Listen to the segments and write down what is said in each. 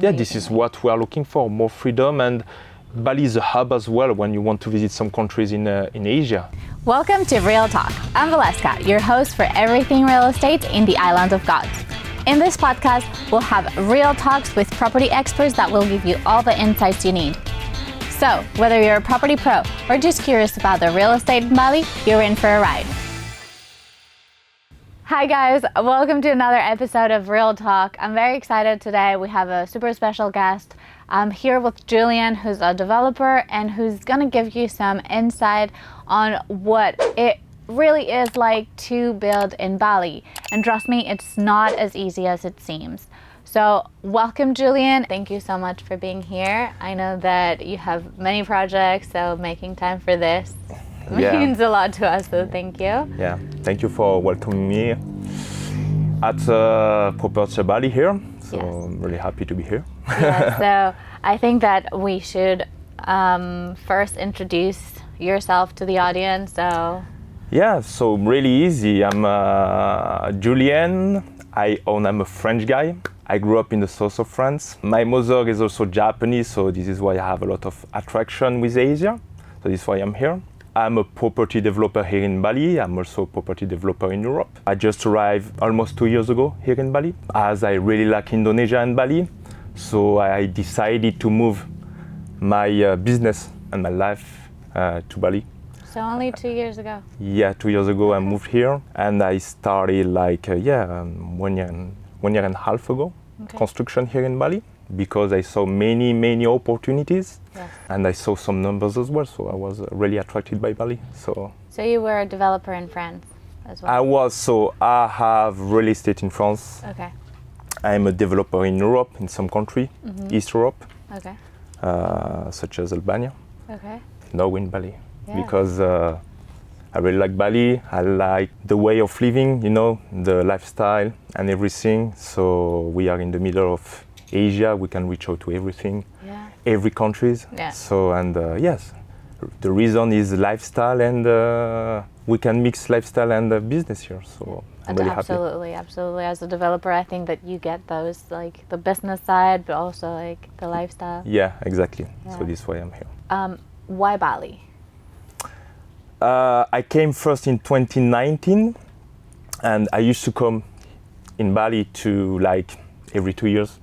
Yeah, this is what we are looking for, more freedom, and Bali is a hub as well when you want to visit some countries in Asia. Welcome to Real Talk. I'm Valleska, your host for everything real estate in the Island of God. In this podcast, we'll have real talks with property experts that will give you all the insights you need. So, whether you're a property pro or just curious about the real estate in Bali, you're in for a ride. Hi guys, welcome to another episode of Real Talk. I'm very excited today. We have a super special guest. I'm here with Julian, who's a developer and who's gonna give you some insight on what it really is like to build in Bali. And trust me, it's not as easy as it seems. So welcome, Julian. Thank you so much for being here. I know that you have many projects, so making time for this means a lot to us, so thank you. Yeah, thank you for welcoming me at Propertia Bali here. So yes. I'm really happy to be here. Yeah, so I think that we should first introduce yourself to the audience. Yeah, so really easy. I'm Julian. I'm a French guy. I grew up in the south of France. My mother is also Japanese, so this is why I have a lot of attraction with Asia. So this is why I'm here. I'm a property developer here in Bali. I'm also a property developer in Europe. I just arrived almost 2 years ago here in Bali, as I really like Indonesia and Bali. So I decided to move my business and my life to Bali. So only 2 years ago? Yeah, 2 years ago I moved here, and I started 1 year and a half ago, construction here in Bali, because I saw many opportunities. Yes. And I saw some numbers as well, so I was really attracted by Bali. So you were a developer in France as well? I have real estate in France. Okay. I'm a developer in Europe, in some country, East Europe, such as Albania. Okay. Now in Bali, because I really like Bali. I like the way of living, the lifestyle and everything. So we are in the middle of Asia. We can reach out to everything, every countries. Yeah. So yes, the reason is lifestyle, and we can mix lifestyle and business here. So I'm really happy. Absolutely. As a developer, I think that you get those, like the business side, but also like the lifestyle. Yeah, exactly. Yeah. So this is why I'm here. Why Bali? I came first in 2019, and I used to come in Bali to every 2 years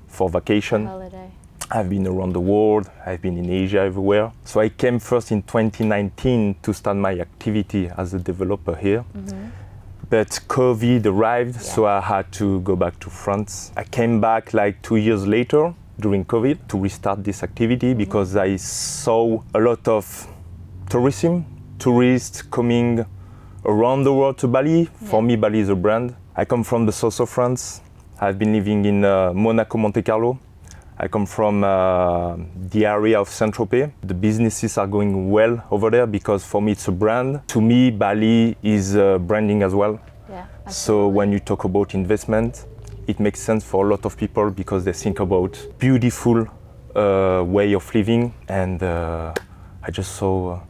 for vacation. Holiday. I've been around the world. I've been in Asia, everywhere. So I came first in 2019 to start my activity as a developer here. But COVID arrived, so I had to go back to France. I came back 2 years later during COVID to restart this activity because I saw a lot of tourists coming around the world to Bali. For me, Bali is a brand. I come from the south of France. I've been living in Monaco, Monte Carlo. I come from the area of Saint-Tropez. The businesses are going well over there because for me it's a brand. To me, Bali is branding as well. Yeah, so when you talk about investment, it makes sense for a lot of people because they think about beautiful way of living, and I just saw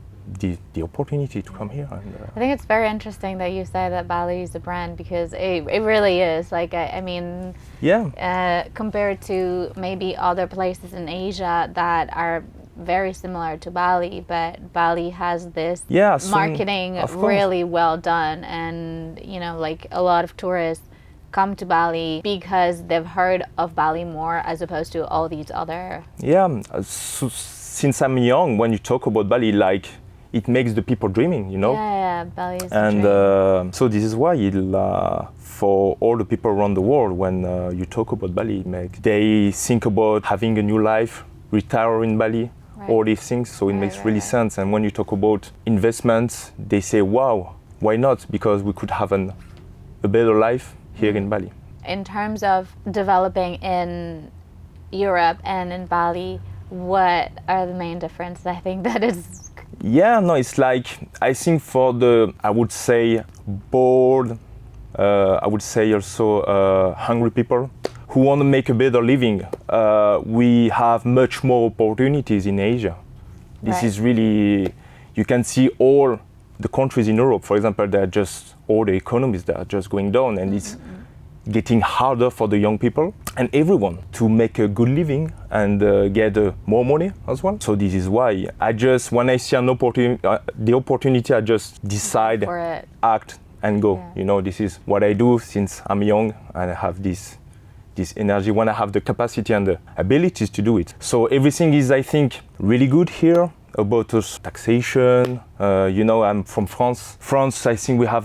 the opportunity to come here. And, I think it's very interesting that you say that Bali is a brand, because it really is. Compared to maybe other places in Asia that are very similar to Bali, but Bali has this marketing really well done, and a lot of tourists come to Bali because they've heard of Bali more as opposed to all these other. So since I'm young, when you talk about Bali, it makes the people dreaming, Yeah, Bali is a dream. So this is why for all the people around the world, when you talk about Bali, they think about having a new life, retire in Bali, all these things. So it makes really sense. And when you talk about investments, they say, wow, why not? Because we could have a better life here in Bali. In terms of developing in Europe and in Bali, what are the main differences? I think that is... it's I think for I would say bored, I would say also hungry people who want to make a better living, we have much more opportunities in Asia. This is really, you can see all the countries in Europe, for example, all the economies that are just going down, and it's getting harder for the young people. and everyone to make a good living and get more money as well. So this is why when I see an opportunity, the opportunity, I just decide, For it. act and go. Yeah. You know, this is what I do since I'm young, and I have this energy when I have the capacity and the abilities to do it. So everything is, I think, really good here about us taxation. You know, I'm from France. France, I think we have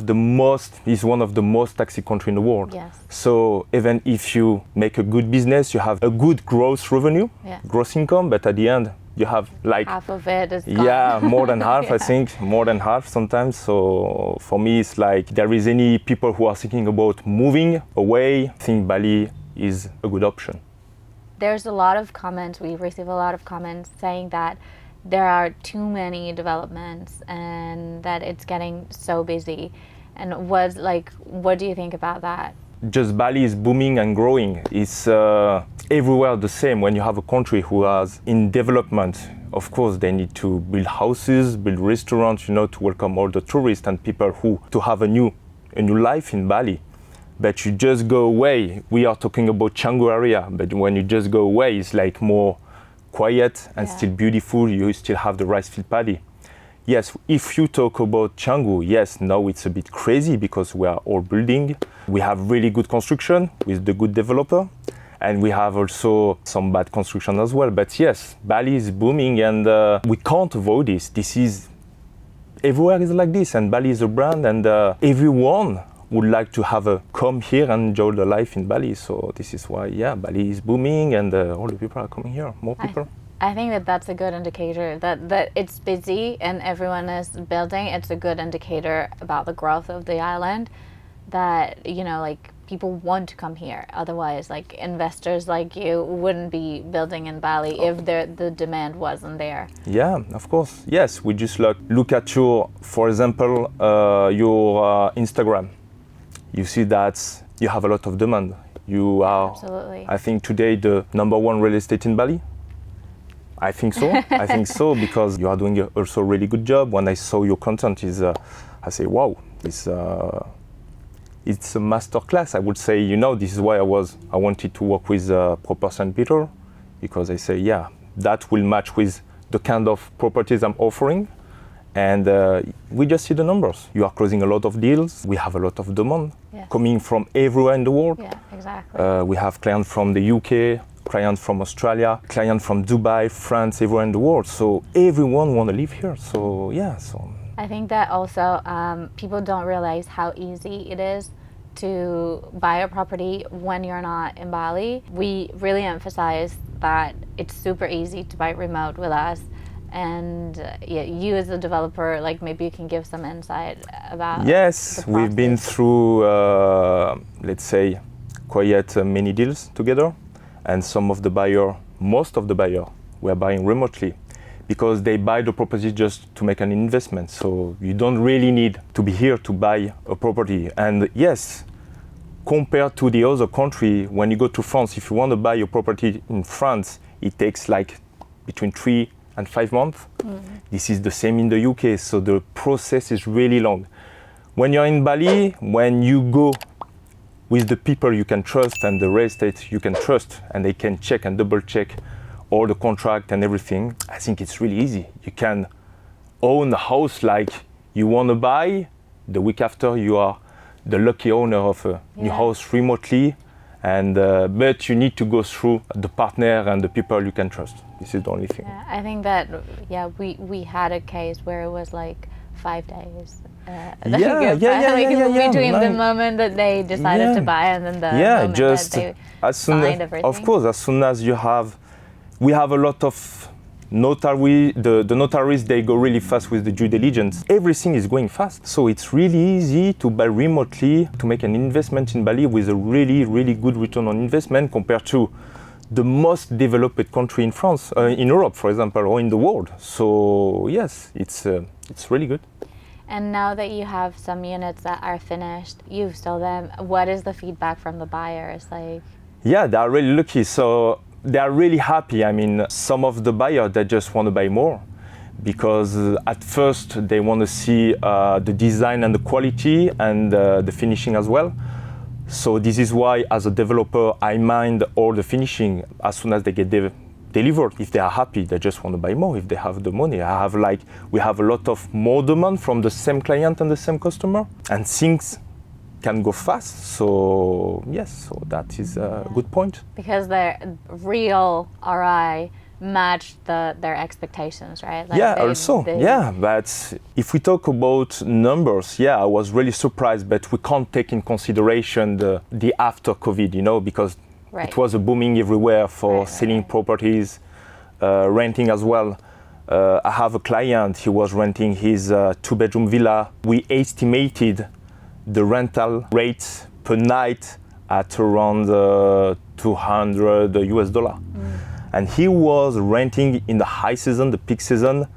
is one of the most taxi country in the world. Yes. So even if you make a good business, you have a good gross revenue, gross income, but at the end, you have like half of it is gone. Yeah, more than half. I think more than half sometimes. So for me, it's like there is any people who are thinking about moving away, I think Bali is a good option. There's a lot of comments, we receive a lot of comments saying that there are too many developments and that it's getting so busy. And what do you think about that? Just Bali is booming and growing. It's everywhere the same. When you have a country who is in development, of course they need to build houses, build restaurants, you know, to welcome all the tourists and people to have a new life in Bali. But you just go away. We are talking about Canggu area, but when you just go away, it's like more quiet and still beautiful. You still have the rice field paddy. Yes, if you talk about Canggu, yes, now it's a bit crazy because we are all building. We have really good construction with the good developer, and we have also some bad construction as well. But yes, Bali is booming, and we can't avoid this. This is everywhere is like this, and Bali is a brand, and everyone would like to come here and enjoy the life in Bali. So this is why, Bali is booming, and all the people are coming here, more people. I think that that's a good indicator that it's busy and everyone is building. It's a good indicator about the growth of the island, that, you know, like people want to come here. Otherwise, like investors like you wouldn't be building in Bali if the demand wasn't there. Yeah, of course. Yes, we just look at for example, your Instagram. You see that you have a lot of demand. You are, Absolutely. I think, today the #1 real estate in Bali. I think so. I think so, because you are doing also a really good job. When I saw your content, I say, wow, it's a master class. I would say, you know, this is why I wanted to work with Propertia Bali, because I say, that will match with the kind of properties I'm offering. And we just see the numbers. You are closing a lot of deals. We have a lot of demand coming from everywhere in the world. Yeah, exactly. We have clients from the UK, clients from Australia, clients from Dubai, France, everywhere in the world. So everyone want to live here. So I think that also people don't realize how easy it is to buy a property when you're not in Bali. We really emphasize that it's super easy to buy remote with us. And you as a developer, like maybe you can give some insight about. Yes, we've been through, let's say, quite many deals together, and most of the buyer, were buying remotely, because they buy the property just to make an investment. So you don't really need to be here to buy a property. And yes, compared to the other country, when you go to France, if you want to buy a property in France, it takes like between 3 and 5 months. This is the same in the UK, so the process is really long. When you're in Bali, when you go with the people you can trust and the real estate you can trust, and they can check and double check all the contract and everything, I think it's really easy. You can own a house like you want to buy. The week after, you are the lucky owner of a new house remotely. And but you need to go through the partner and the people you can trust. This is the only thing. Yeah, I think that we had a case where it was like 5 days. Between the moment that they decided to buy and then the moment that they signed everything. Of course, as soon as we have a lot of the notaries, they go really fast with the due diligence. Everything is going fast. So it's really easy to buy remotely, to make an investment in Bali with a really, really good return on investment compared to the most developed country in France, in Europe, for example, or in the world. So yes, it's really good. And now that you have some units that are finished, you've sold them, what is the feedback from the buyers like? Yeah, they are really lucky. So they are really happy. I mean, some of the buyers, they just want to buy more, because at first they want to see the design and the quality and the finishing as well. So this is why, as a developer, I mind all the finishing as soon as they get delivered. If they are happy, they just want to buy more. If they have the money, we have a lot of more demand from the same client and the same customer, and things can go fast. So yes, so that is a good point. Because their real RI matched their expectations, right? Like but if we talk about numbers, I was really surprised, but we can't take in consideration the after COVID, because it was a booming everywhere for selling properties, renting as well. I have a client, he was renting his 2-bedroom villa. We estimated the rental rates per night at around $200. And he was renting in the high season, the peak season,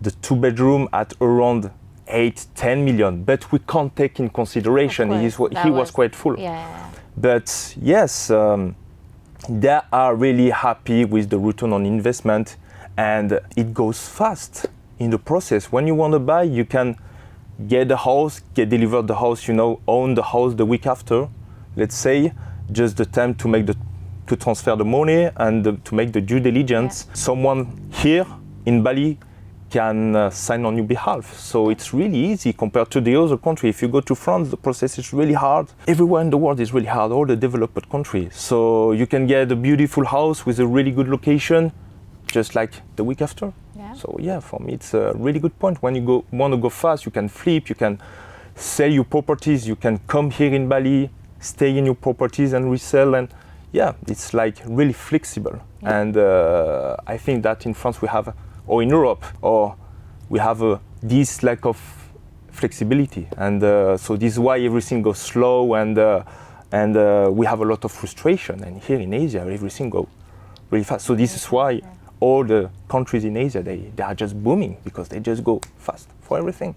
the 2-bedroom at around 8-10 million. But we can't take in consideration he was quite full. But yes, they are really happy with the return on investment, and it goes fast in the process. When you want to buy, you can get the house, get delivered the house, own the house the week after, let's say, just the time to transfer the money and to make the due diligence. Someone here in Bali can sign on your behalf. So it's really easy compared to the other country. If you go to France, the process is really hard. Everywhere in the world is really hard, all the developed countries. So you can get a beautiful house with a really good location, just like the week after. So for me, it's a really good point. When you want to go fast, you can flip, you can sell your properties, you can come here in Bali, stay in your properties and resell, and it's like really flexible. And I think that in France we have, or in Europe, or we have this lack of flexibility. And so this is why everything goes slow, and we have a lot of frustration. And here in Asia, everything goes really fast. So this is why all the countries in Asia, they are just booming, because they just go fast for everything.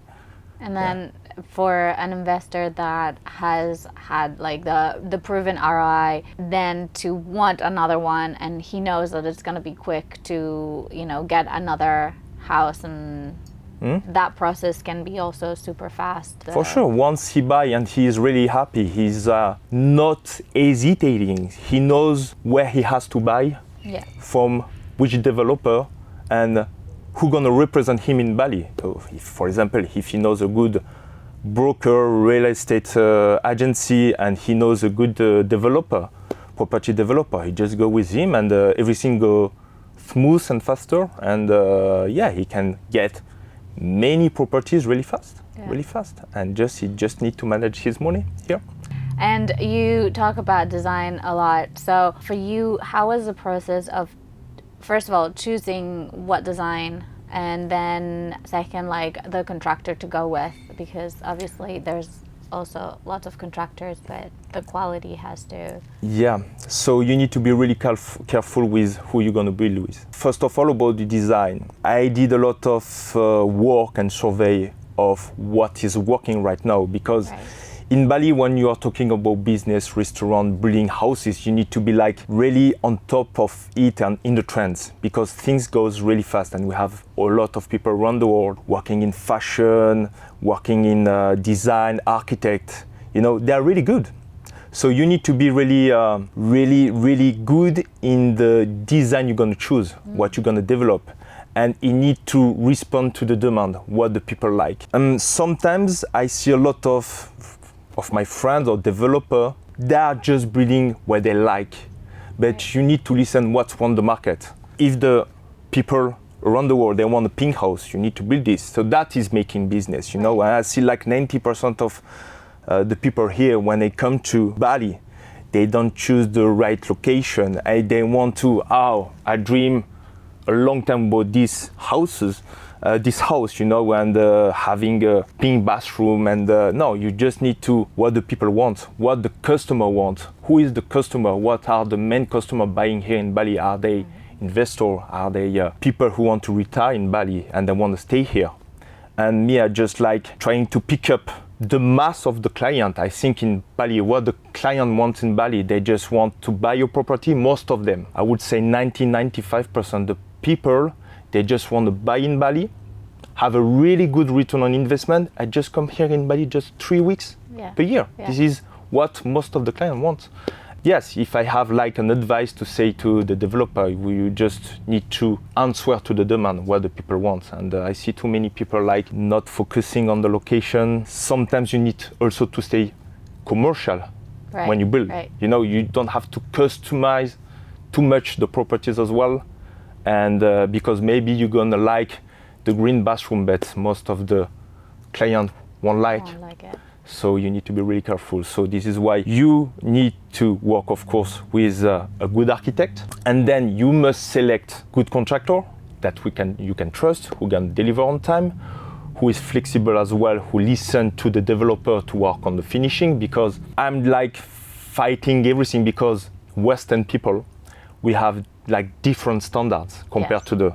And then for an investor that has had like the proven ROI, then to want another one, and he knows that it's going to be quick to get another house, and that process can be also super fast. For sure. Once he buys and he is really happy, he's not hesitating. He knows where he has to buy, from which developer, and who's going to represent him in Bali. So if, for example, if he knows a good broker, real estate agency, and he knows a good developer, property developer, he just go with him, and everything go smooth and faster, and he can get many properties really fast, and he just need to manage his money here. And you talk about design a lot. So for you, how was the process of, first of all, choosing what design, and then second, like the contractor to go with? Because obviously there's also lots of contractors, but the quality has to... So you need to be really careful with who you're going to build with. First of all, about the design. I did a lot of work and survey of what is working right now, because in Bali, when you are talking about business, restaurant, building houses, you need to be like really on top of it and in the trends, because things goes really fast, and we have a lot of people around the world working in fashion, working in design, architect. They are really good. So you need to be really, really good in the design you're going to choose, what you're going to develop. And you need to respond to the demand, what the people like. Sometimes I see a lot of my friends or developer, they are just building what they like. But you need to listen what's on the market. If the people around the world, they want a pink house, you need to build this. So that is making business, And I see like 90% of the people here, when they come to Bali, they don't choose the right location. They want to, I dream a long time about these houses. This house, and having a pink bathroom, and no, you just need to what the people want, what the customer wants, who is the customer, what are the main customer buying here in Bali? Are they investors? Are they people who want to retire in Bali and they want to stay here? And me, I just like trying to pick up the mass of the client. I think in Bali, what the client wants in Bali, they just want to buy your property. Most of them, I would say 90-95%, the people, they just want to buy in Bali, have a really good return on investment. I just come here in Bali just 3 weeks per year. This is what most of the client wants. Yes, if I have like an advice to say to the developer, we just need to answer to the demand, what the people want. And I see too many people like not focusing on the location. Sometimes you need also to stay commercial when you build. Right. You know, you don't have to customize too much the properties as well. And because maybe you're gonna like the green bathroom, but most of the client won't like it. So you need to be really careful. So this is why you need to work, of course, with a good architect, and then you must select good contractor that you can trust, who can deliver on time, who is flexible as well, who listen to the developer to work on the finishing. Because I'm like fighting everything, because Western people, we have like different standards compared to the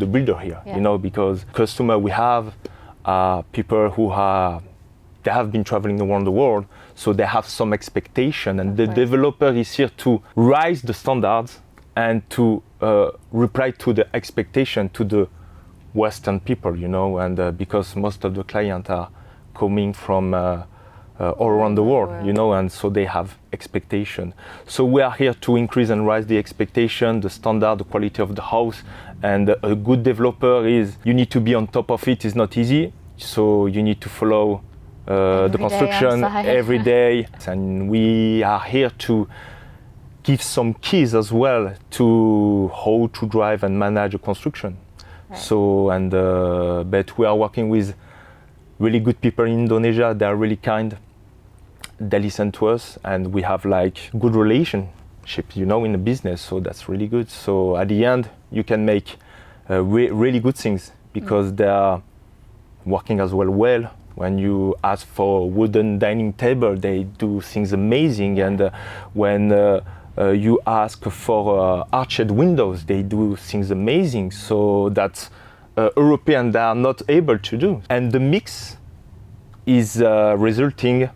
builder here. You know, because customer we have. People who they have been traveling around the world, so they have some expectation, and the developer is here to raise the standards and to reply to the expectation to the Western people, you know, and because most of the clients are coming from all around the world, you know, and so they have expectation. So we are here to increase and raise the expectation, the standard, the quality of the house. And a good developer you need to be on top of it. It's not easy. So you need to follow the construction every day. And we are here to give some keys as well to how to drive and manage a construction. So, but we are working with really good people in Indonesia. They are really kind. They listen to us, and we have like good relationship, you know, in the business. So that's really good. So at the end, you can make really good things, because they are working as well. When you ask for wooden dining table, they do things amazing. And when you ask for arched windows, they do things amazing. So that's European they are not able to do. And the mix is resulting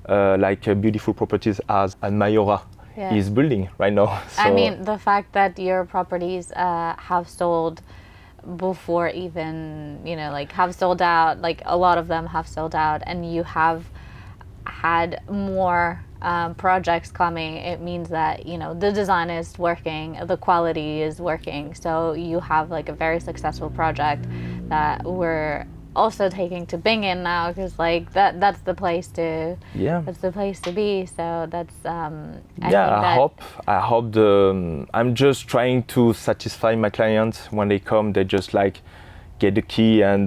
like beautiful properties as Mayora is building right now. So I mean, the fact that your properties have sold before even, you know, like have sold out, like a lot of them have sold out, and you have had more projects coming, it means that, you know, the design is working, the quality is working. So you have like a very successful project that we're also taking to Bingen now, because like that's the place to be. So that's I hope I'm just trying to satisfy my clients. When they come, they just like get the key and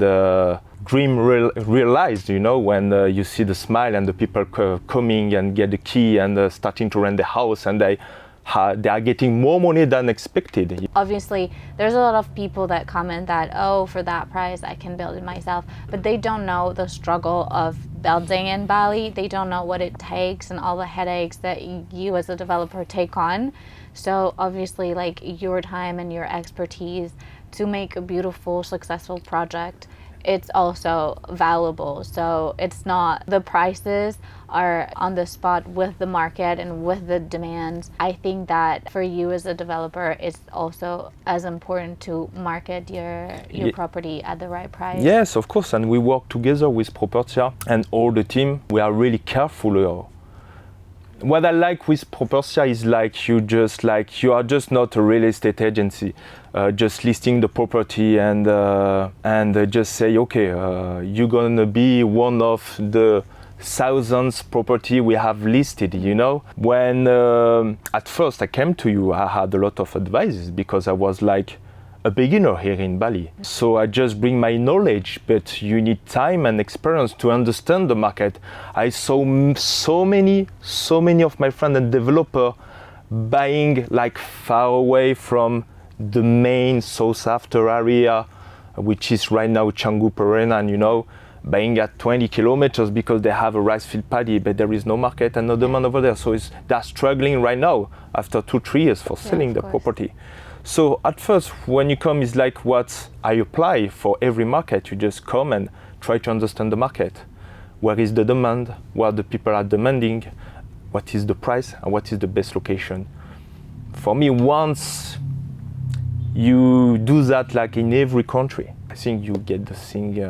dream realized, you know, when you see the smile and the people coming and get the key and starting to rent the house, and they are getting more money than expected. Obviously, there's a lot of people that comment that, oh, for that price, I can build it myself. But they don't know the struggle of building in Bali. They don't know what it takes and all the headaches that you as a developer take on. So obviously, like, your time and your expertise to make a beautiful, successful project, it's also valuable. So it's not, the prices are on the spot with the market and with the demands. I think that for you as a developer, it's also as important to market your property at the right price. Yes, of course. And we work together with Propertia and all the team. We are really careful. What I like with Propertia is like you are just not a real estate agency, just listing the property and just say, okay, you're gonna be one of the thousands property we have listed, you know. When at first I came to you, I had a lot of advices because I was like a beginner here in Bali. So I just bring my knowledge, but you need time and experience to understand the market. I saw so many of my friends and developer buying like far away from the main south after area, which is right now Canggu Perenan, you know, buying at 20 kilometers because they have a rice field paddy, but there is no market and no demand over there. So they're struggling right now after 2-3 years for selling the property. So at first, when you come, it's like what I apply for every market. You just come and try to understand the market. Where is the demand? What the people are demanding? What is the price? And what is the best location? For me, once you do that, like in every country, I think you get the thing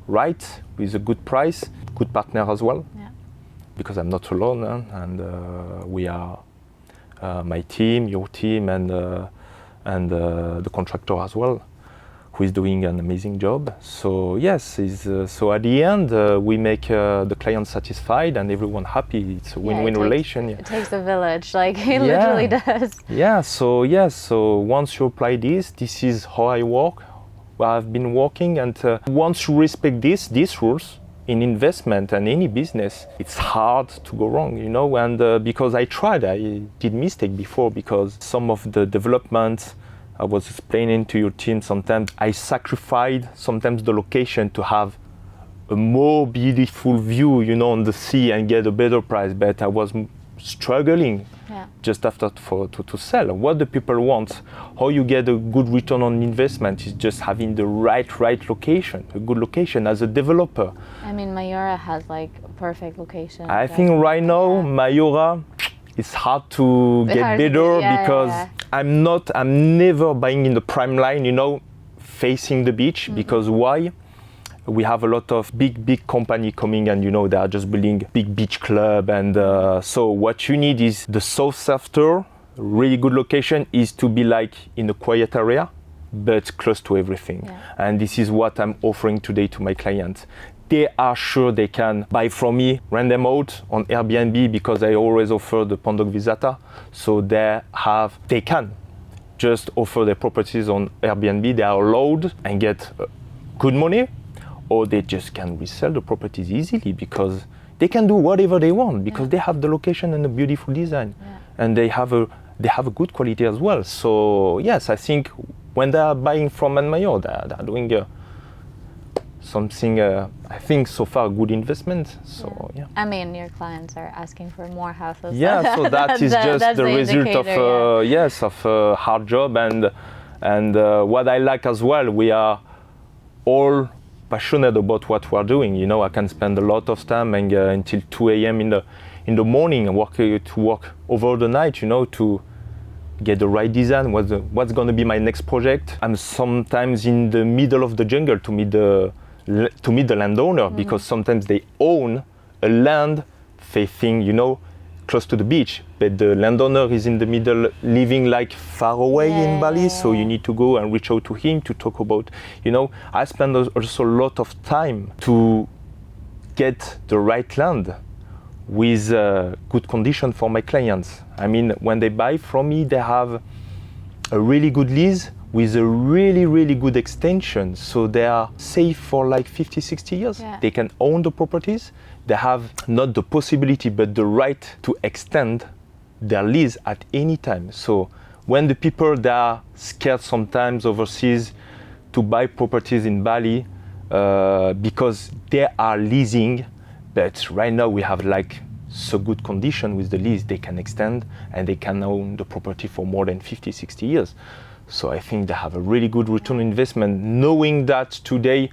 right with a good price, good partner as well. Yeah. because I'm not alone, and we are my team, your team, and the contractor as well, who is doing an amazing job. So yes, so at the end we make the client satisfied and everyone happy. It's a win-win relation. It takes a village, like it literally does. So once you apply this is how I work. I've been working, and once you respect these rules in investment and any business, it's hard to go wrong, you know. And because I did mistake before, because some of the developments I was explaining to your team, sometimes I sacrificed sometimes the location to have a more beautiful view, you know, on the sea and get a better price. But I was struggling just after to sell. What the people want, how you get a good return on investment is just having the right location, a good location as a developer. I mean, Mayura has like a perfect location. I think right now, Mayura, it's hard to get better because I'm never buying in the prime line, you know, facing the beach. Because why? We have a lot of big company coming, and you know, they are just building big beach club, and so what you need is the south after really good location is to be like in a quiet area but close to everything. And this is what I'm offering today to my clients. They are sure they can buy from me, rent them out on Airbnb, because I always offer the Pandok Visata, so they can just offer their properties on Airbnb. They are allowed and get good money, or they just can resell the properties easily because they can do whatever they want, because they have the location and the beautiful design, and they have a good quality as well. So yes, I think when they are buying from Mayura, they are doing something. I think so far a good investment. So I mean, your clients are asking for more houses. So that is just the result of of a hard job, and what I like as well. We are all passionate about what we are doing. You know, I can spend a lot of time until 2 a.m. in the morning and work over the night, you know, to get the right design. What's going to be my next project? I'm sometimes in the middle of the jungle to meet the landowner, because sometimes they own a land facing, you know, close to the beach, but the landowner is in the middle, living like far away in Bali, so you need to go and reach out to him to talk about, you know. I spend also a lot of time to get the right land with good condition for my clients. I mean, when they buy from me, they have a really good lease with a really good extension, so they are safe for like 50-60 years. They can own the properties. They have not the possibility but the right to extend their lease at any time. So when the people that are scared sometimes overseas to buy properties in Bali because they are leasing, but right now we have like so good condition with the lease, they can extend and they can own the property for more than 50-60 years. So I think they have a really good return on investment, knowing that today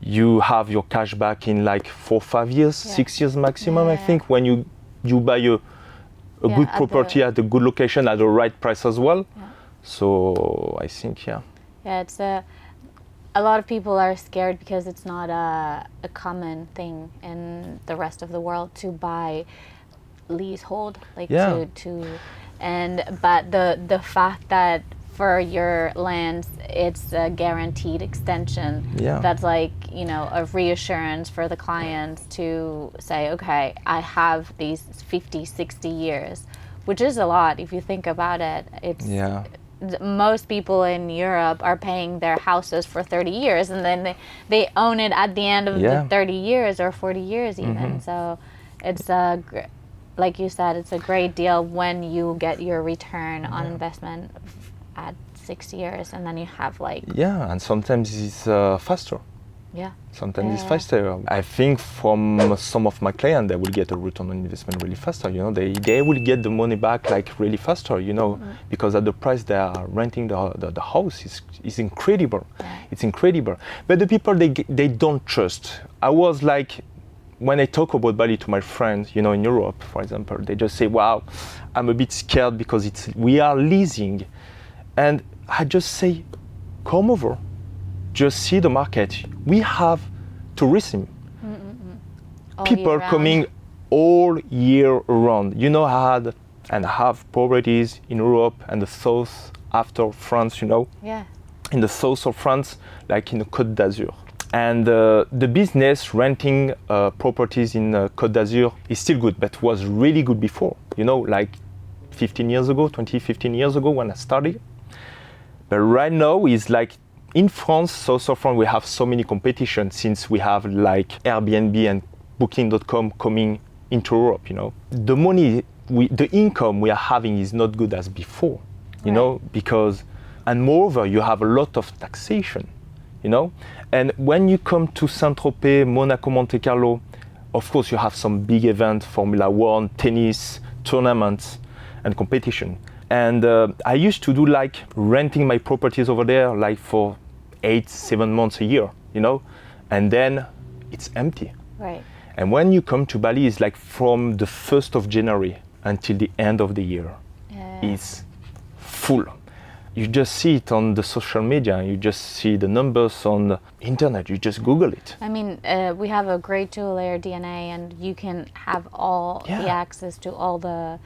you have your cash back in like 4-5 years, 6 years maximum. I think when you buy a good property at a good location at the right price as well. So I think it's a lot of people are scared because it's not a common thing in the rest of the world to buy leasehold, like but the fact that for your lands it's a guaranteed extension, that's like, you know, a reassurance for the clients to say, okay, I have these 50-60 years, which is a lot if you think about it. It's most people in Europe are paying their houses for 30 years and then they own it at the end of the 30 years or 40 years even. So it's like you said, it's a great deal when you get your return on investment at 6 years, and then you have like and sometimes it's faster. Sometimes it's faster. I think from some of my clients, they will get a return on investment really faster. You know, they will get the money back like really faster. You know, because at the price they are renting the house is incredible. It's incredible. But the people they don't trust. I was like, when I talk about Bali to my friends, you know, in Europe, for example, they just say, "Wow, I'm a bit scared because we are leasing," and I just say, "Come over, just see the market. We have tourism, people coming all year round. You know, I had and have properties in Europe and the south after France, you know. Yeah. In the south of France, like in the Côte d'Azur. And the business renting properties in Côte d'Azur is still good, but was really good before, you know, like 15 years ago when I started. But right now is like in France, south of France, we have so many competition since we have like Airbnb and Booking.com coming into Europe, you know. The money, the income we are having is not good as before, you know, because, and moreover, you have a lot of taxation, you know. And when you come to Saint-Tropez, Monaco, Monte Carlo, of course you have some big events, Formula One, tennis, tournaments, and competition. And I used to do like renting my properties over there like for 8-7 months a year, you know, and then it's empty. Right. And when you come to Bali, it's like from the 1st of January until the end of the year, it's full. You just see it on the social media, you just see the numbers on the internet, you just Google it. I mean, we have a great tool, DNA, and you can have all the access to all the,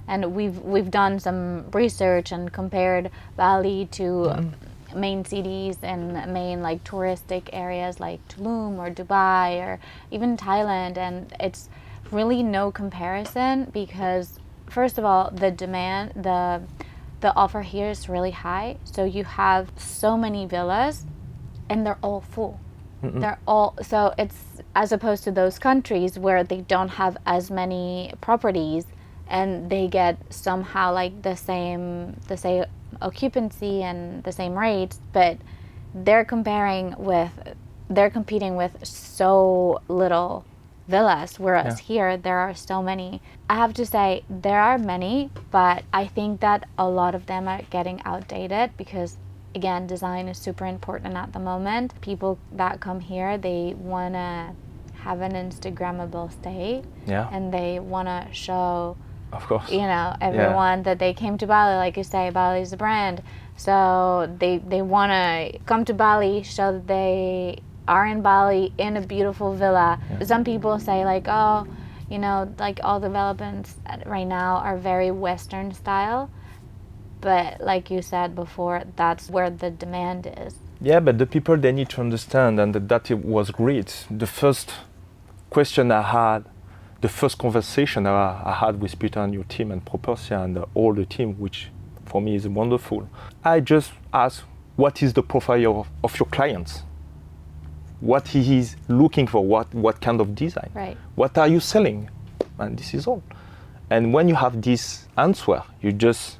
and we've done some research and compared Bali to main cities and main like touristic areas like Tulum or Dubai or even Thailand, and it's really no comparison because first of all, the demand, the offer here is really high. So you have so many villas and they're all full. They're all, so it's as opposed to those countries where they don't have as many properties and they get somehow like the same occupancy and the same rates, but they're competing with so little villas, whereas here there are so many. I have to say there are many, but I think that a lot of them are getting outdated because again, design is super important at the moment. People that come here, they want to have an Instagrammable stay and they want to show, of course, you know, everyone that they came to Bali. Like you say, Bali is a brand, so they want to come to Bali, show that they are in Bali in a beautiful villa. Some people say like, oh, you know, like all developments right now are very Western style, but like you said before, that's where the demand is. Yeah, but the people, they need to understand, and that it was great. The first question I had, the first conversation I had with Peter and your team and Propertia and all the team, which for me is wonderful. I just asked, what is the profile of your clients? What he is looking for, what kind of design, what are you selling, and this is all. And when you have this answer, you just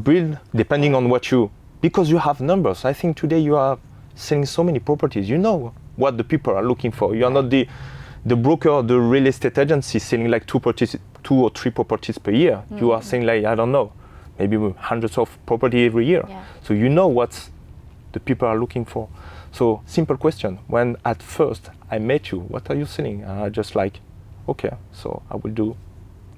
build depending on what you, because you have numbers. I think today you are selling so many properties, you know what the people are looking for. You are not the broker or the real estate agency selling like 2 or 3 properties per year. You are selling like, I don't know, maybe hundreds of property every year. So you know what the people are looking for. So simple question, when at first I met you, what are you selling? And I just like, okay, so I will do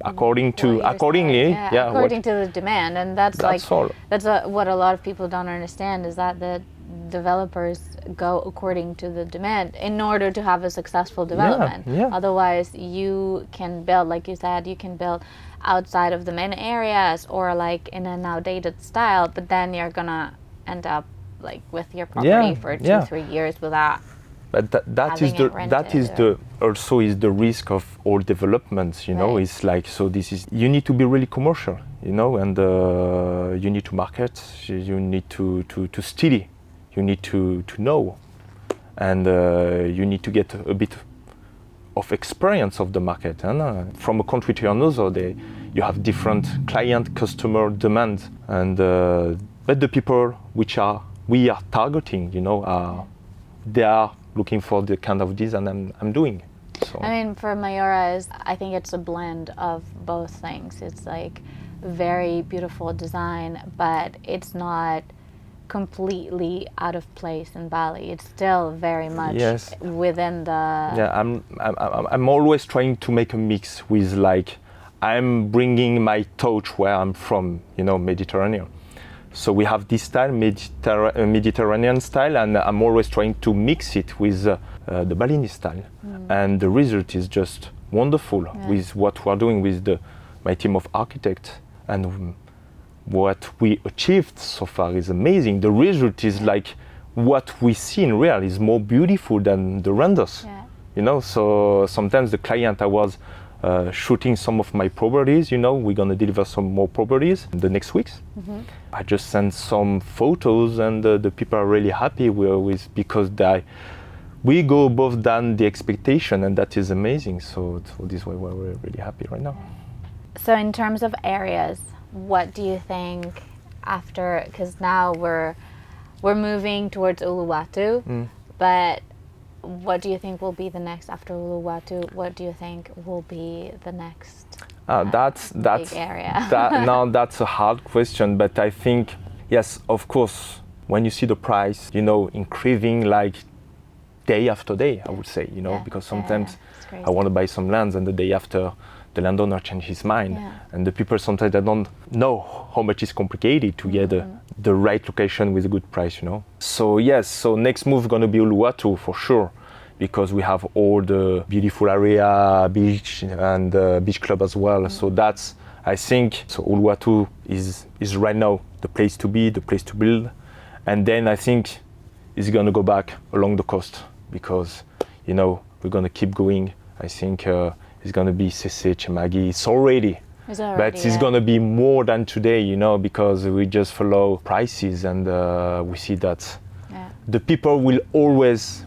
accordingly to the demand. And that's what a lot of people don't understand, is that the developers go according to the demand in order to have a successful development. Otherwise you can build, like you said, you can build outside of the main areas or like in an outdated style, but then you're gonna end up like with your property for 2-3 years without. But that is the risk of all developments, you know. It's like, so this is, you need to be really commercial, you know, and you need to market, you need to study, you need to know, and you need to get a bit of experience of the market. And from a country to another, you have different client, customer demand, and but the people which we are targeting, you know, they are looking for the kind of design I'm doing. So I mean, for Mayura, I think it's a blend of both things. It's like very beautiful design, but it's not completely out of place in Bali. It's still very much within the. Yeah, I'm always trying to make a mix with, like, I'm bringing my touch where I'm from, you know, Mediterranean. So we have this style, Mediterranean style, and I'm always trying to mix it with the Balinese style. And the result is just wonderful with what we are doing with my team of architects, and what we achieved so far is amazing. The result is like what we see in real is more beautiful than the renders. You know, so sometimes the client, I was shooting some of my properties, you know, we're gonna deliver some more properties in the next weeks. I just sent some photos, and the people are really happy with because we go above than the expectation, and that is amazing. So this way we're really happy right now. So in terms of areas, what do you think after, because now we're moving towards Uluwatu, but what do you think will be the next after Uluwatu? What do you think will be the next that's big area? Now that's a hard question, but I think, yes, of course, when you see the price, you know, increasing like day after day, I would say, you know, because sometimes I want to buy some lands, and the day after the landowner changes his mind, and the people sometimes they don't know how much it's complicated to get the right location with a good price, you know. So yes, so next move going to be Uluwatu for sure, because we have all the beautiful area, beach and beach club as well. So that's, I think, so Uluwatu is right now the place to be, the place to build, and then I think it's going to go back along the coast, because, you know, we're going to keep going. I think it's going to be Sese, Chemagi. It's already, but it's going to be more than today, you know, because we just follow prices, and we see that the people will always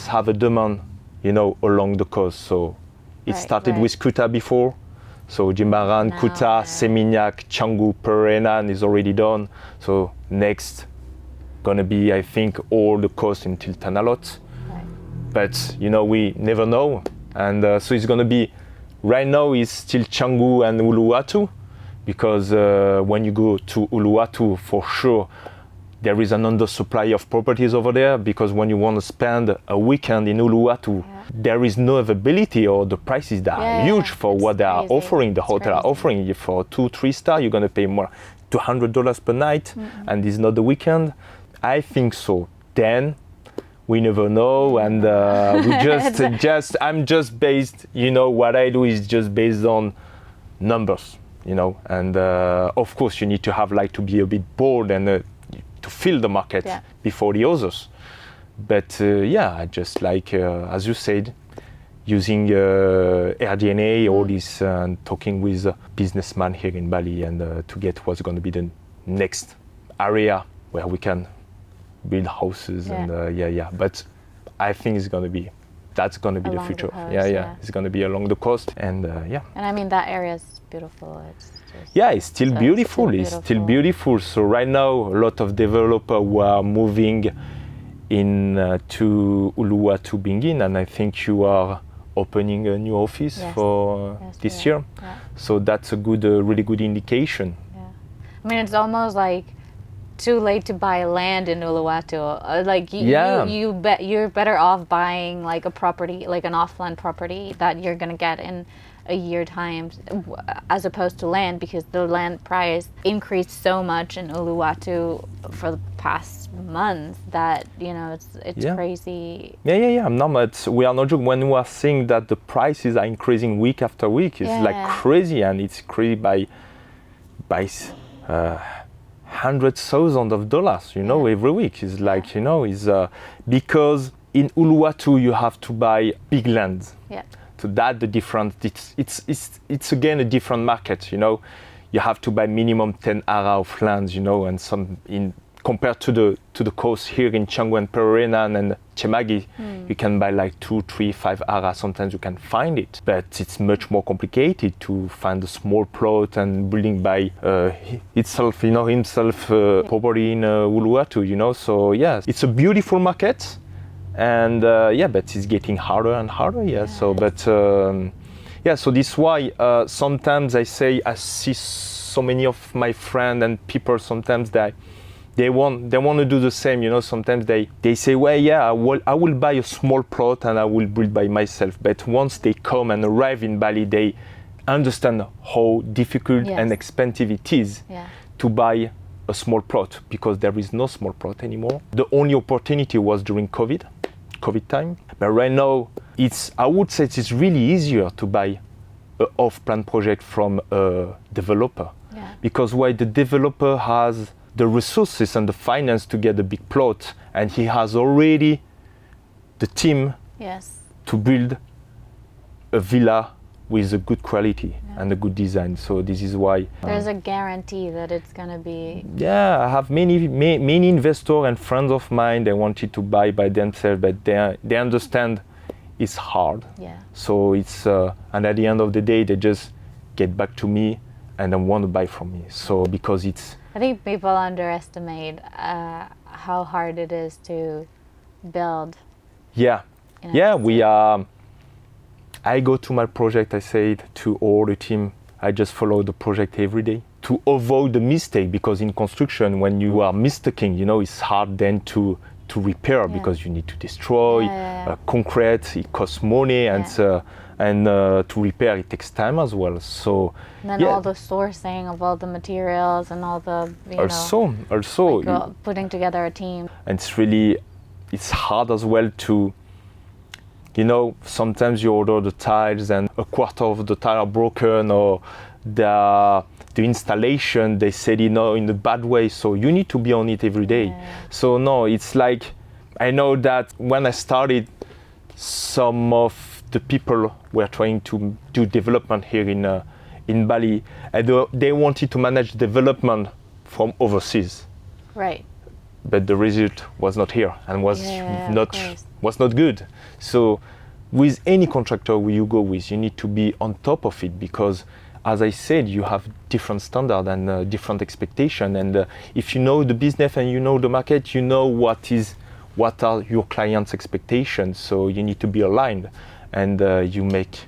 have a demand, you know, along the coast. So it started with Kuta before. So Jimbaran, Kuta, Seminyak, Canggu, Perenan is already done. So next going to be, I think, all the coast until Tanalot. But, you know, we never know. And so it's going to be, right now it's still Canggu and Uluwatu, because when you go to Uluwatu, for sure, there is an undersupply of properties over there, because when you want to spend a weekend in Uluwatu, there is no availability, or the prices that are huge for what they are offering. The hotel are offering you for 2-3 star, you're going to pay more, $200 per night, and it's not the weekend. I think so. Then we never know, and we I'm just based, you know, what I do is just based on numbers, you know, and of course you need to have like to be a bit bold and to feel the market before the others. But I just like, as you said, using AirDNA, all this, and talking with a businessman here in Bali, and to get what's going to be the next area where we can build houses, and but I think that's going to be the future. It's going to be along the coast, and And I mean, that area is beautiful. It's still beautiful. It's still beautiful. So right now, a lot of developers who are moving in to Uluwatu Bingin, and I think you are opening a new office for this year. So that's a good, really good indication. I mean, it's almost like too late to buy land in Uluwatu. Like you're better off buying like a property, like an off-land property that you're gonna get in a year time, as opposed to land, because the land price increased so much in Uluwatu for the past month that, you know, it's crazy. We are not joking when we are saying that the prices are increasing week after week. It's like crazy, and it's crazy by $100,000, you know, every week. It's like, you know, is because in Uluwatu you have to buy big land. So that the difference, it's again a different market, you know. You have to buy minimum 10 ara of lands, you know, and some compared to the coast here in Canggu and Perenan and Chemagi, you can buy like 2, 3, 5 ara. Sometimes you can find it, but it's much more complicated to find a small plot and building by itself, you know, property in Uluwatu, you know. So it's a beautiful market, and but it's getting harder and harder. So but so this is why sometimes I see so many of my friends and people sometimes that they want to do the same, you know. Sometimes they say, well, I will buy a small plot and I will build by myself. But once they come and arrive in Bali, they understand how difficult and expensive it is to buy a small plot, because there is no small plot anymore. The only opportunity was during COVID time. But right now, I would say it's really easier to buy an off-plan project from a developer. Yeah. Because why the developer has the resources and the finance to get a big plot, and he has already the team Yes. to build a villa with a good quality and a good design. So this is why There's a guarantee that it's gonna be. yeah, I have many investors and friends of mine. They wanted to buy by themselves, but they understand it's hard. Yeah. So it's and at the end of the day, they just get back to me and then want to buy from me. So because it's I think people underestimate how hard it is to build. yeah, in a yeah. estate. We I go to my project. I say to all the team, I just follow the project every day to avoid the mistake, because in construction, when you are mistaking, it's hard then to repair because you need to destroy concrete. It costs money and to repair it takes time as well. So And then all the sourcing of all the materials and all the also like, putting together a team. and it's hard as well to sometimes you order the tiles and a quarter of the tile are broken, or the installation they said in a bad way, so you need to be on it every day. So no, it's like I know that when I started, some of the people were trying to do development here in Bali, and they wanted to manage development from overseas, Right. but the result was not here and was not good. So with any contractor you go with, you need to be on top of it, because as I said, you have different standard and different expectation, and if you know the business and you know the market, you know what are your clients' expectations. So you need to be aligned, and you make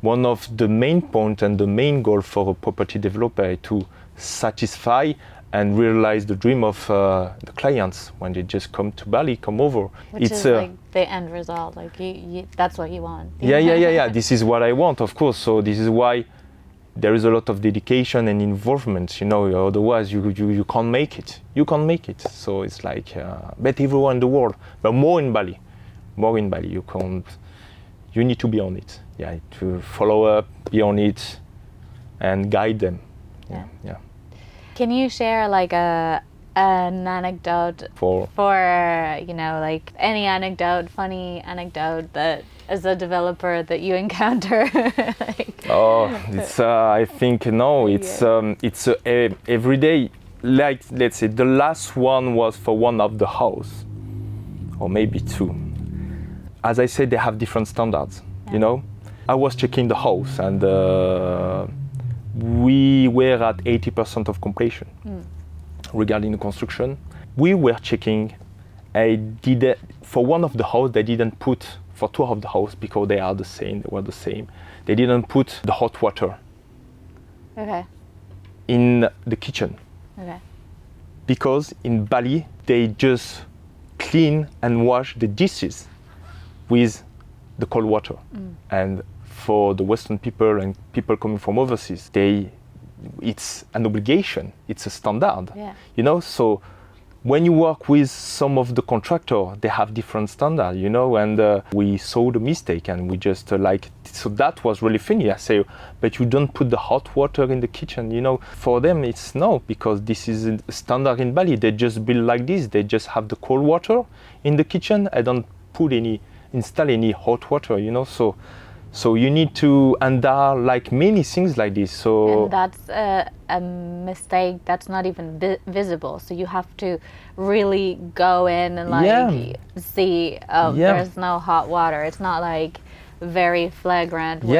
one of the main point and the main goal for a property developer to satisfy and realize the dream of the clients when they just come to Bali, come over. Which is like the end result. Like that's what you want. Yeah. This is what I want, of course. So this is why there is a lot of dedication and involvement. Otherwise you can't make it. You can't make it. So it's like, but everywhere in the world, but more in Bali. You can't. You need to be on it. Yeah, to follow up, be on it, and guide them. Yeah. Can you share like an anecdote for like any anecdote, funny anecdote that as a developer that you encounter? It's I think it's every day. Like let's say the last one was for one of the house, or maybe two. As I said, they have different standards. I was checking the house and. We were at 80% of completion regarding the construction. We were checking. For one of the house, they didn't put, for two of the house, because they were the same. They didn't put the hot water in the kitchen. Okay. Because in Bali, they just clean and wash the dishes with the cold water. And for the Western people and people coming from overseas, it's an obligation. It's a standard. Yeah. So when you work with some of the contractors, they have different standards, and we saw the mistake and we just so that was really funny. I say, but you don't put the hot water in the kitchen, For them, it's no, because this is a standard in Bali. They just build like this. They just have the cold water in the kitchen. I don't install any hot water, So you need to, and there are like many things like this. So and that's a mistake that's not even visible. So you have to really go in and see. There's no hot water. It's not like very flagrant. We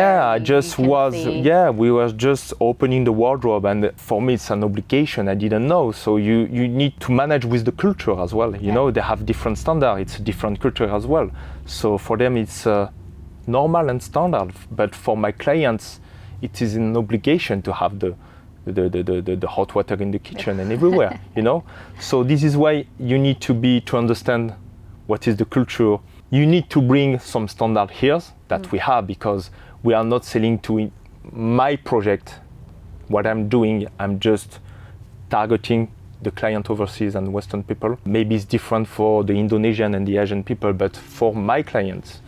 were just opening the wardrobe, and for me it's an obligation. I didn't know. So you need to manage with the culture as well. They have different standards. It's a different culture as well. So for them it's. Normal and standard, but for my clients, it is an obligation to have the hot water in the kitchen and everywhere, So this is why you need to understand what is the culture. You need to bring some standard here that we have, because we are not selling to my project. What I'm doing, I'm just targeting the client overseas and Western people. Maybe it's different for the Indonesian and the Asian people, but for my clients,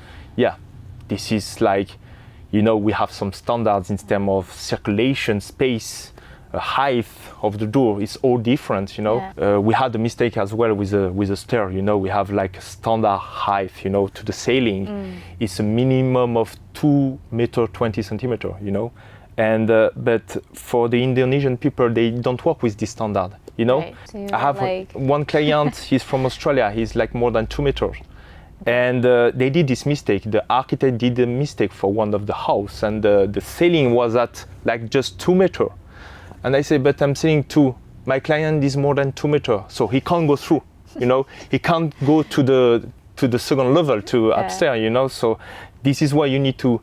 This is like, we have some standards in terms of circulation, space, height of the door. It's all different, Yeah. We had a mistake as well with a stair. We have like a standard height, to the ceiling. It's a minimum of 2 meter 20 centimeter, And but for the Indonesian people, they don't work with this standard, Right. So I have one client. He's from Australia. He's like more than 2 meters. And they did this mistake. The architect did a mistake for one of the house, and the ceiling was at like just 2 meters. And I say, but I'm saying my client is more than 2 meters, so he can't go through. He can't go to the second level to upstairs. So this is why you need to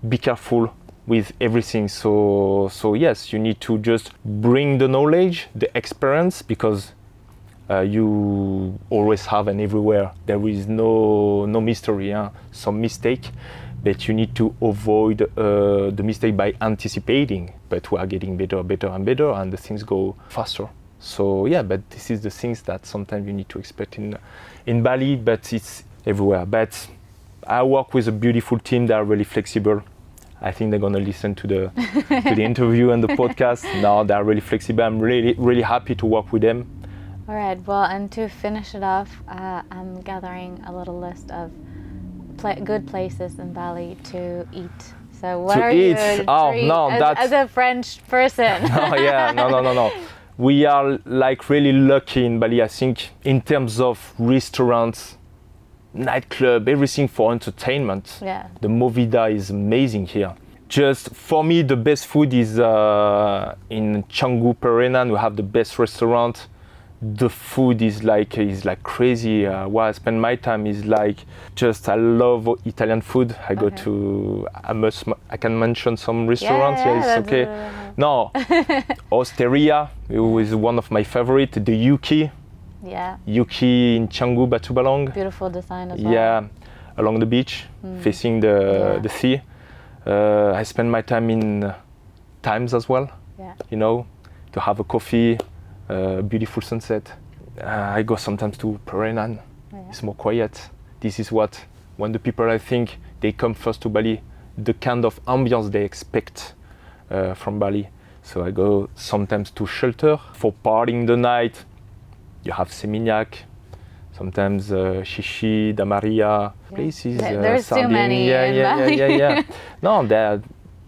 be careful with everything. So yes, you need to just bring the knowledge, the experience, because you always have, and everywhere there is no mystery, some mistake, but you need to avoid the mistake by anticipating. But we are getting better and better, and the things go faster. So yeah, but this is the things that sometimes you need to expect in Bali, but it's everywhere. But I work with a beautiful team that are really flexible. I think they're gonna listen to the interview and the podcast. Now they're really flexible. I'm really happy to work with them. All right. Well, and to finish it off, I'm gathering a little list of good places in Bali to eat. So what are you as a French person? No. We are like really lucky in Bali, I think, in terms of restaurants, nightclub, everything for entertainment. Yeah. The Movida is amazing here. Just for me, the best food is in Canggu, Perenan. We have the best restaurant. The food is like crazy. Where I spend my time is like just, I love Italian food. I go to, I can mention some restaurants. Yeah, it's okay. No, Osteria, it was one of my favorite. The Yuki. Yeah. Yuki in Canggu, Batu Balong. Beautiful design as well. Yeah, along the beach, facing the sea. I spend my time in Times as well. Yeah. To have a coffee. Beautiful sunset. I go sometimes to Perenan. It's more quiet. This is when the people, I think, they come first to Bali, the kind of ambience they expect from Bali. So I go sometimes to shelter for partying the night. You have Seminyak, sometimes Shishi, Damaria, places. There's Sardine. too many in Bali. Yeah. No, they're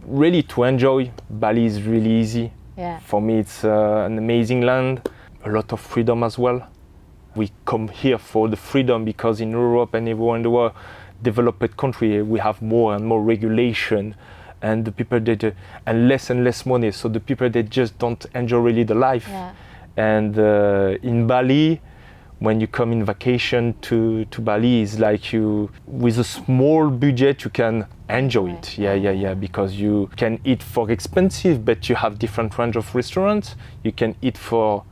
really to enjoy. Bali is really easy. Yeah. For me, it's an amazing land, a lot of freedom as well. We come here for the freedom because in Europe and everywhere in the world, developed country, we have more and more regulation, and the people and less money. So the people, they just don't enjoy really the life. Yeah. And in Bali, when you come in vacation to Bali, it's like with a small budget, you can enjoy it. Yeah. Because you can eat for expensive, but you have different range of restaurants. You can eat for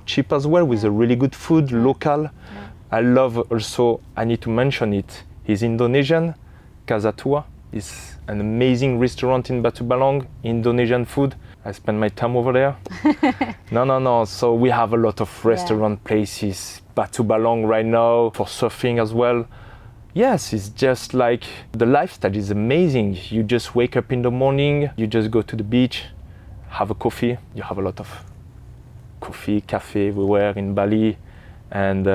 cheap as well, with a really good food, local. Yeah. I love also, I need to mention it, is Indonesian, Casa Tua. It's an amazing restaurant in Batu Balong, Indonesian food. I spend my time over there. No. So we have a lot of restaurant places. Batu Balong right now for surfing as well. Yes, it's just like the lifestyle is amazing. You just wake up in the morning, you just go to the beach, have a coffee. You have a lot of coffee, cafe everywhere in Bali, and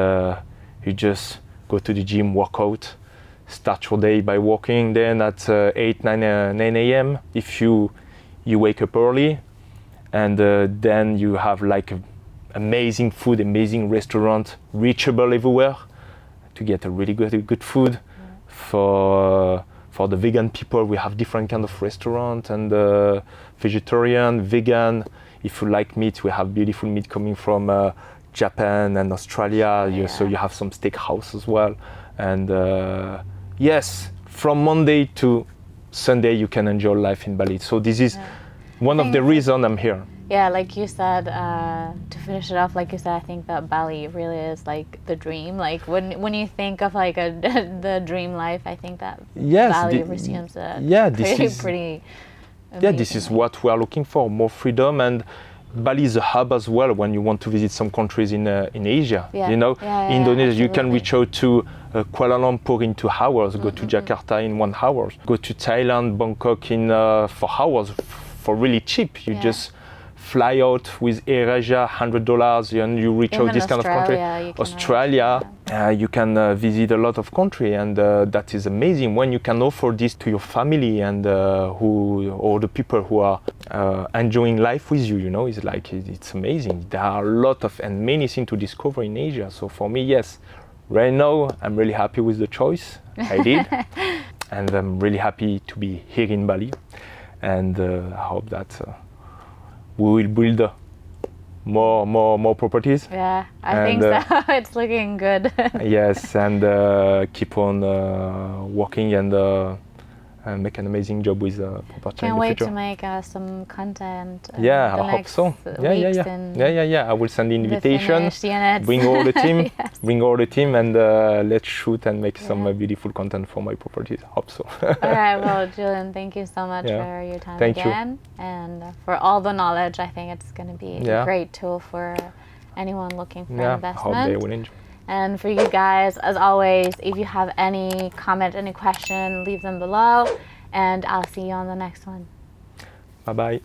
you just go to the gym, work out, start your day by walking. Then at 9 a.m. if you wake up early, and then you have like amazing food, amazing restaurant, reachable everywhere, to get a really good food. For the vegan people, we have different kind of restaurant, and vegetarian, vegan. If you like meat, we have beautiful meat coming from Japan and Australia. So you have some steakhouse as well. And yes, from Monday to Sunday, you can enjoy life in Bali. So this is one of the reasons I'm here. Yeah, like you said, to finish it off, like you said, I think that Bali really is like the dream. Like when you think of like the dream life, I think that Bali resumes a pretty amazing. Yeah, this is what we are looking for, more freedom. And Bali is a hub as well when you want to visit some countries in Asia. Yeah. You know, Indonesia, you can absolutely. reach out to Kuala Lumpur in 2 hours, go to Jakarta in 1 hour, go to Thailand, Bangkok in 4 hours for really cheap. You just fly out with AirAsia, $100, and you reach out this kind of country. Australia, you can visit a lot of country, and that is amazing when you can offer this to your family and or the people who are enjoying life with you. You know, it's like it's amazing. There are a lot of and many things to discover in Asia. So for me, yes, right now I'm really happy with the choice I did, and I'm really happy to be here in Bali, and I hope that. We will build more properties. Yeah, I think so. It's looking good. Yes, and keep on working and make an amazing job with Propertia. Can't in the wait future. to make some content. Yeah, the I hope next so. Yeah. I will send the invitation. Bring all the team. Yes. Bring all the team, and let's shoot and make some beautiful content for my properties. Hope so. All right, well, Julian, thank you so much for your time Thank you. again, and for all the knowledge. I think it's going to be a great tool for anyone looking for investment. I hope they will enjoy. And for you guys, as always, if you have any comment, any question, leave them below, and I'll see you on the next one. Bye bye.